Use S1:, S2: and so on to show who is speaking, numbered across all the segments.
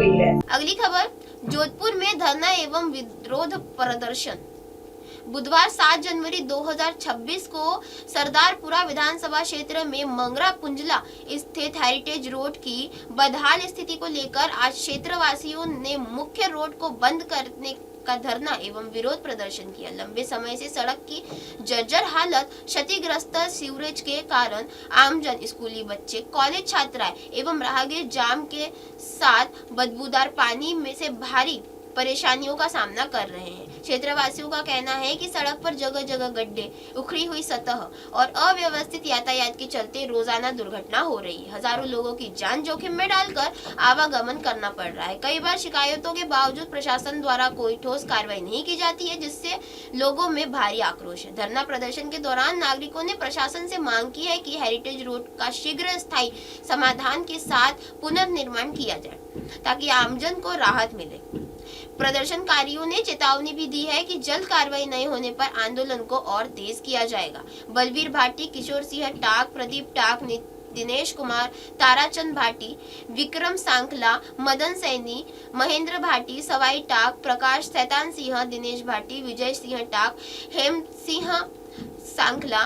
S1: गई है।
S2: अगली खबर, जोधपुर में धरना एवं विरोध प्रदर्शन। बुधवार 7 जनवरी 2026 को सरदारपुरा विधानसभा क्षेत्र में मंगरा पुंजला स्थित हेरिटेज रोड की बदहाल स्थिति को लेकर आज क्षेत्रवासियों ने मुख्य रोड को बंद करने का धरना एवं विरोध प्रदर्शन किया। लंबे समय से सड़क की जर्जर हालत, क्षतिग्रस्त सीवरेज के कारण आमजन, स्कूली बच्चे, कॉलेज छात्राएं एवं राहगीर जाम के साथ बदबूदार पानी में से भारी परेशानियों का सामना कर रहे हैं। क्षेत्रवासियों का कहना है कि सड़क पर जगह जगह गड्ढे, उखड़ी हुई सतह और अव्यवस्थित यातायात के चलते रोजाना दुर्घटना हो रही है। हजारों लोगों की जान जोखिम में डालकर आवागमन करना पड़ रहा है। कई बार शिकायतों के बावजूद प्रशासन द्वारा कोई ठोस कार्रवाई नहीं की जाती है, जिससे लोगों में भारी आक्रोश है। धरना प्रदर्शन के दौरान नागरिकों ने प्रशासन से मांग की है कि हेरिटेज रोड का शीघ्र स्थायी समाधान के साथ पुनर्निर्माण किया जाए ताकि आमजन को राहत मिले। प्रदर्शनकारियों ने चेतावनी भी दी है कि जल्द कार्रवाई नहीं होने पर आंदोलन को और तेज किया जाएगा। बलवीर भाटी, किशोर सिंह टाक, प्रदीप टाक, दिनेश कुमार, ताराचंद भाटी, विक्रम सांखला, मदन सैनी, महेंद्र भाटी, सवाई टाक, प्रकाश सैतान सिंह, दिनेश भाटी, विजय सिंह टाक, हेम सिंह सांखला,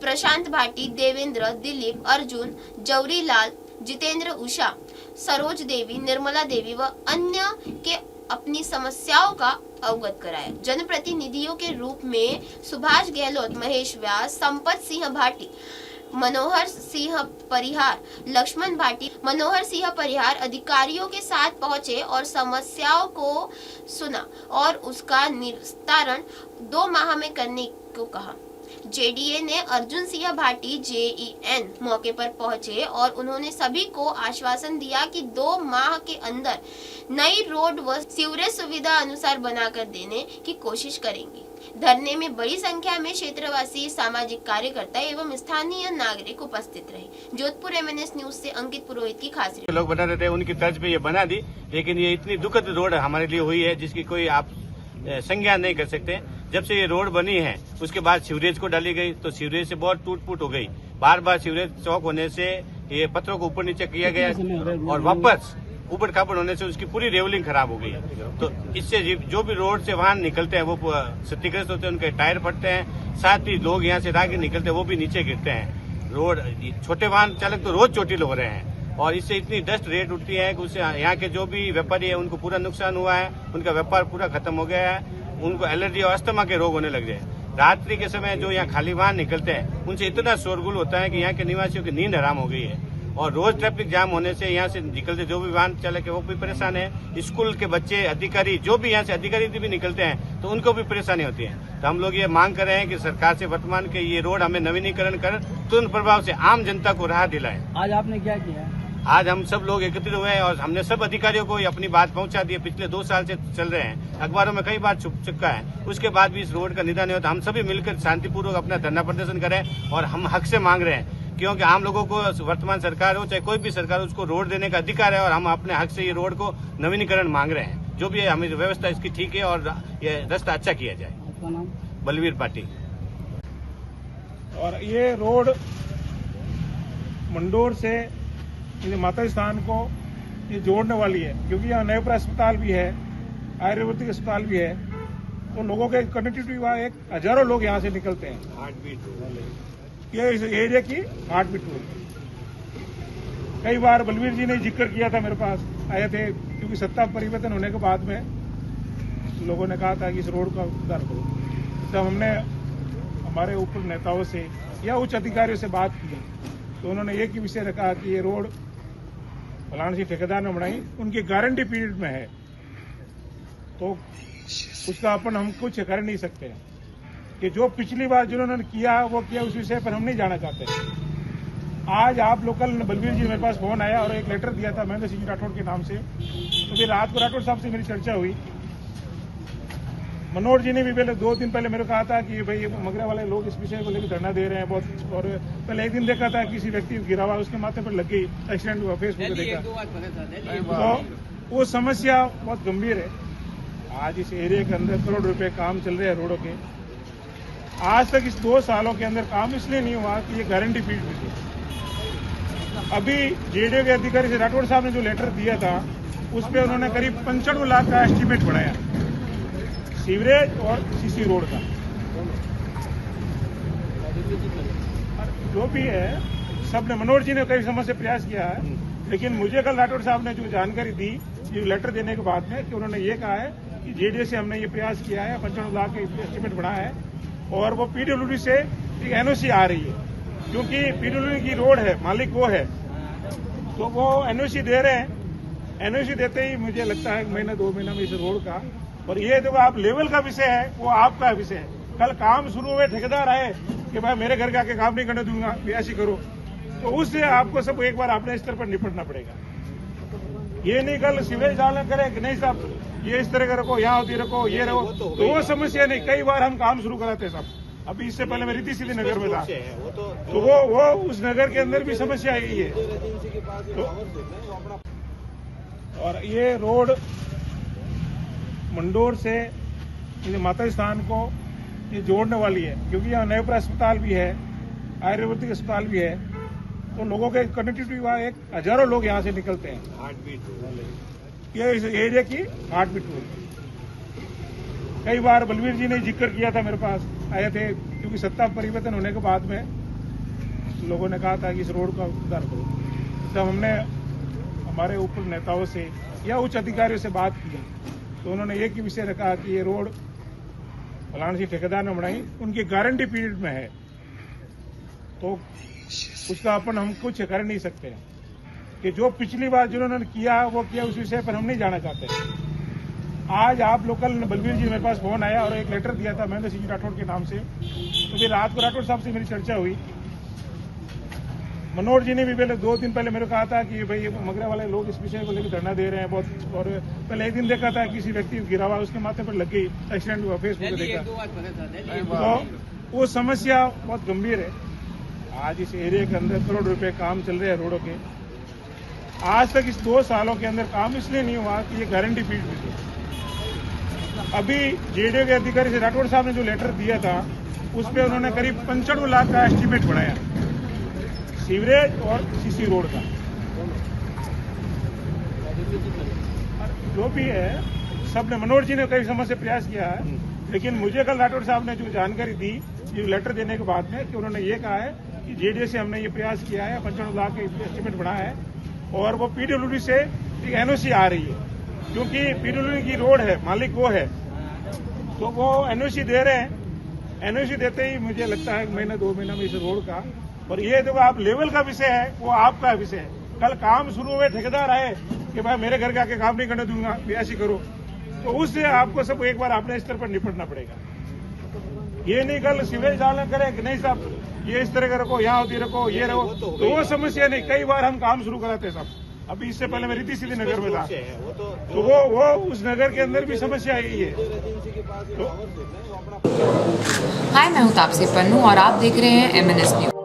S2: प्रशांत भाटी, देवेंद्र, दिलीप, अर्जुन, जौरीलाल, जितेंद्र, उषा, सरोज देवी, निर्मला देवी व अन्य के अपनी समस्याओं का अवगत कराया। जनप्रतिनिधियों के रूप में सुभाष गहलोत, महेश व्यास, संपत सिंह भाटी, मनोहर सिंह परिहार, लक्ष्मण भाटी, मनोहर सिंह परिहार अधिकारियों के साथ पहुंचे और समस्याओं को सुना और उसका निस्तारण 2 माह में करने को कहा। जेडीए ने अर्जुन सिंह भाटी, जेईएन मौके पर पहुंचे और उन्होंने सभी को आश्वासन दिया कि 2 माह के अंदर नई रोड व सीवरेज सुविधा अनुसार बनाकर देने की कोशिश करेंगे। धरने में बड़ी संख्या में क्षेत्रवासी, सामाजिक कार्यकर्ता एवं स्थानीय नागरिक उपस्थित रहे। जोधपुर एमएनएस न्यूज से अंकित पुरोहित की खास रिपोर्ट।
S3: लोग बना रहे थे, उनकी तर्ज पे ये बना दी, लेकिन ये इतनी दुखद रोड हमारे लिए हुई है जिसकी कोई आप संज्ञा नहीं कर सकते। जब से ये रोड बनी है उसके बाद सीवरेज को डाली गई तो सीवरेज से बहुत टूट फूट हो गई। बार बार सीवरेज चौक होने से ये पत्थरों को ऊपर नीचे किया गया और वापस ऊपर खापड़ होने से उसकी पूरी रेवलिंग खराब हो गई है। तो इससे जो भी रोड से वाहन निकलते हैं वो क्षतिग्रस्त होते हैं, उनके टायर फटते हैं। साथ ही लोग यहाँ से राहगीर निकलते हैं वो भी नीचे गिरते हैं। रोड छोटे वाहन चालक तो रोज चोटिल हो रहे हैं और इससे इतनी डस्ट रेट उठती है कि उससे यहाँ के जो भी व्यापारी है उनको पूरा नुकसान हुआ है। उनका व्यापार पूरा खत्म हो गया है। उनको एलर्जी और अस्थमा के रोग होने लग गए। रात्रि के समय जो यहाँ खाली वाहन निकलते हैं उनसे इतना शोरगुल होता है कि यहाँ के निवासियों की नींद हराम हो गई है और रोज ट्रैफिक जाम होने से यहाँ से निकलते जो भी वाहन चालक है वो भी परेशान है। स्कूल के बच्चे, अधिकारी, जो भी यहाँ से अधिकारी भी निकलते हैं तो उनको भी परेशानी होती है। तो हम लोग ये मांग कर रहे हैं कि सरकार से वर्तमान के ये रोड हमें नवीनीकरण कर तुरंत प्रभाव से आम जनता को राहत दिलाए।
S4: आज आपने क्या किया?
S3: आज हम सब लोग एकत्रित हुए हैं और हमने सब अधिकारियों को अपनी बात पहुंचा दी है। पिछले 2 साल से चल रहे हैं, अखबारों में कई बार छुप चुका है। उसके बाद भी इस रोड का निदान नहीं होता। हम सभी मिलकर शांतिपूर्वक अपना धरना प्रदर्शन करें और हम हक से मांग रहे हैं, क्योंकि आम लोगों को वर्तमान सरकार हो चाहे कोई भी सरकार, उसको रोड देने का अधिकार है और हम अपने हक से ये रोड को नवीनीकरण मांग रहे हैं। जो भी है हमें व्यवस्था इसकी ठीक है और ये रास्ता अच्छा किया जाए।
S4: आपका नाम?
S3: बलवीर पाटिल।
S5: और ये रोड मंडोर से माता स्थान को ये जोड़ने वाली है, क्योंकि यहाँ नयपुर अस्पताल भी है, आयुर्वेदिक अस्पताल भी है, तो लोगों के कनेक्टिविटी वहाँ एक हजारों लोग यहाँ से निकलते हैं। ये इस एरिया की हार्ट बीट रोड। कई बार बलवीर जी ने जिक्र किया था, मेरे पास आए थे, क्योंकि सत्ता परिवर्तन होने के बाद में लोगों ने कहा था कि इस रोड का सुधार करो। जब हमने हमारे ऊपर नेताओं से या उच्च अधिकारियों से बात की तो उन्होंने एक ही विषय रखा कि ये रोड फलाना सी ठेकेदार ने बनाई, उनकी गारंटी पीरियड में है, तो उसका हम कुछ कर नहीं सकते। कि जो पिछली बार जिन्होंने किया वो किया, उस विषय पर हम नहीं जाना चाहते। आज आप लोकल बलवीर जी मेरे पास फोन आया और एक लेटर दिया था महेंद्र सिंह राठौड़ के नाम से। तो फिर रात को राठौड़ साहब से मेरी चर्चा हुई। मनोहर जी ने भी पहले 2 दिन पहले मेरे को कहा था कि भाई मगरा वाले लोग इस विषय को लेकर धरना दे रहे हैं बहुत। और पहले एक दिन देखा था किसी व्यक्ति गिरा हुआ, उसके माथे पर लग गई, एक्सीडेंट हुआ, फेसबुक पे देखा। तो वो समस्या बहुत गंभीर है। आज इस एरिया के अंदर करोड़ रुपए काम चल रहे हैं रोडों के। आज तक इस 2 सालों के अंदर काम इसलिए नहीं हुआ कि ये गारंटी पीरियड में थी। अभी जेडीए के अधिकारी से राठौड़ साहब ने जो लेटर दिया था उस पर उन्होंने करीब 95 लाख का एस्टीमेट बनाया, सीवरेज और सीसी रोड का। जो भी है, सबने, मनोहर जी ने कई समय से प्रयास किया है, लेकिन मुझे कल राठौड़ साहब ने जो जानकारी दी, ये लेटर देने के बाद में, कि उन्होंने ये कहा है कि जेडीए से हमने ये प्रयास किया है, 95 लाख का एस्टीमेट बनाया है, और वो पीडब्ल्यूडी से एक एनओसी आ रही है, क्योंकि पीडब्ल्यूडी की रोड है, मालिक वो है, तो वो एनओसी दे रहे हैं। एनओसी देते ही मुझे लगता है 1-2 महीना में इस रोड का, और ये देखो आप लेवल का विषय है, वो आपका विषय है। कल काम शुरू हुए, ठेकेदार आए कि भाई मेरे घर के आके काम नहीं करने दूंगा, ऐसी करो, तो उससे आपको सब एक बार अपने स्तर पर निपटना पड़ेगा। ये नहीं कल सीवरेज डालना करे कि नहीं साहब ये इस तरह का रखो, यहाँ होती रखो, ये रखो, तो वो समस्या नहीं। कई बार हम काम शुरू कराते साहब, अभी इससे पहले मैं रीति सीधी नगर में था, तो वो उस नगर के अंदर भी समस्या यही है। और ये रोड मंडोर से माता स्थान को ये जोड़ने वाली है, क्योंकि यहाँ नयपुर अस्पताल भी है, आयुर्वेदिक अस्पताल भी है, तो लोगों के कनेक्टिविटी वहाँ एक हजारों लोग यहाँ से निकलते हैं। ये इस एरिया की हार्ट बीट रोड। कई बार बलवीर जी ने जिक्र किया था, मेरे पास आए थे, क्योंकि सत्ता परिवर्तन होने के बाद में लोगों ने कहा था कि इस रोड का सुधार करो। जब हमने हमारे ऊपर नेताओं से या उच्च अधिकारियों से बात की, तो उन्होंने एक ही विषय रखा कि ये रोड फलाना सी ठेकेदार ने बनाई, उनकी गारंटी पीरियड में है, तो उसका अपन हम कुछ कर नहीं सकते हैं। कि जो पिछली बार जिन्होंने किया वो किया, उस विषय पर हम नहीं जाना चाहते। आज आप लोकल बलवीर जी मेरे पास फोन आया और एक लेटर दिया था महेंद्र सिंह राठौड़ के नाम से, तो फिर रात को राठौड़ साहब से मेरी चर्चा हुई। मनोहर जी ने भी पहले 2 दिन पहले मेरे को कहा था कि भाई मगरा वाले लोग इस विषय को लेकर धरना दे रहे हैं बहुत, और पहले एक दिन देखा था किसी व्यक्ति गिरा हुआ, उसके माथे पर लग गई, एक्सीडेंट हुआ, फेसबुक पे देखा, तो वो समस्या बहुत गंभीर है। आज इस एरिया के अंदर करोड़ रुपए काम चल रहे हैं रोडों के। आज तक इस 2 सालों के अंदर काम इसलिए नहीं हुआ कि ये गारंटी पीरियड भी थी। अभी जेडीए के अधिकारी से राठौड़ साहब ने जो लेटर दिया था, उस पर उन्होंने करीब 95 लाख का एस्टीमेट बनाया, सीवरेज और सीसी रोड का। जो भी है, सबने, मनोहर जी ने कई समय से प्रयास किया है, लेकिन मुझे कल राठौड़ साहब ने जो जानकारी दी, ये लेटर देने के बाद में, कि उन्होंने ये कहा है कि जेडीए से हमने ये प्रयास किया है, 95 लाख का एस्टीमेट बनाया है, और वो पीडब्ल्यूडी से एक एनओसी आ रही है, क्योंकि पीडब्ल्यूडी की रोड है, मालिक वो है, तो वो एनओसी दे रहे हैं। एनओसी देते ही मुझे लगता है 1-2 महीना में इस रोड का, और ये देखो आप लेवल का विषय है, वो आपका विषय है। कल काम शुरू हुए, ठेकेदार आए कि भाई मेरे घर के आके काम नहीं करने दूंगा, ऐसी करो, तो उससे आपको सब एक बार अपने स्तर पर निपटना पड़ेगा। ये नहीं कल सीवरेज डालना करे कि नहीं साहब ये इस तरह का रखो, यहाँ होती रखो, ये रखो, तो वो समस्या नहीं। कई बार हम काम शुरू कराते साहब, अभी इससे पहले मैं रीति सीधी नगर में था, तो वो उस नगर के अंदर भी समस्या यही है।
S1: हाय, मैं हूँ तापसी पन्नू और आप देख रहे हैं MNS न्यूज।